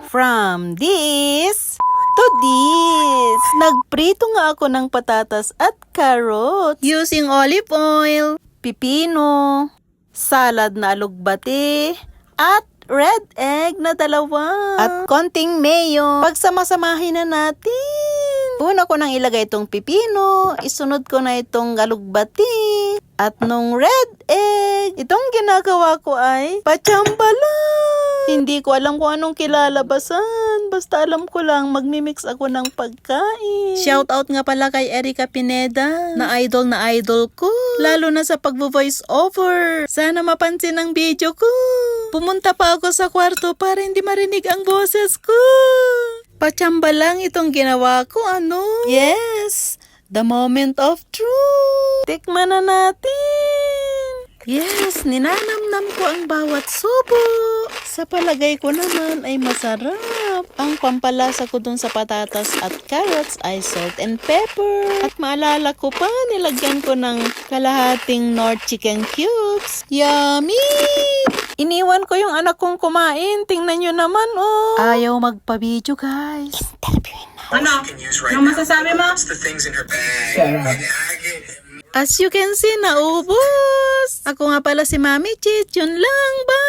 From this to this. Nagprito nga ako ng patatas at carrots using olive oil, pipino, salad na alugbati, at red egg na 2. At konting mayo. Pagsamasamahin na natin. Una ko nang ilagay itong pipino, isunod ko na itong alugbati, at nung red egg. Itong ginagawa ko ay pachamba lang. Hindi ko alam kung anong kilalabasan. Basta alam ko lang magmimix ako ng pagkain. Shout out nga pala kay Erica Pineda, na idol ko. Lalo na sa pagvo-voice over. Sana mapansin ang video ko. Pumunta pa ako sa kwarto para hindi marinig ang boses ko. Pachamba lang itong ginawa ko, ano? Yes, the moment of truth. Tikman na natin. Yes, ninanamnam ko ang bawat subo. Sa palagay ko naman ay masarap. Ang pampalasa ko dun sa patatas at carrots ay salt and pepper. At maalala ko pa, nilagyan ko ng kalahating Knorr chicken cubes. Yummy! Iniwan ko yung anak kong kumain. Tingnan nyo naman, oh. Ayaw magpa-video, guys. Interviewin na. Ano? Ano masasabi mo? As you can see, naubos. Ako nga pala si Mami Chit. Yun lang, bye!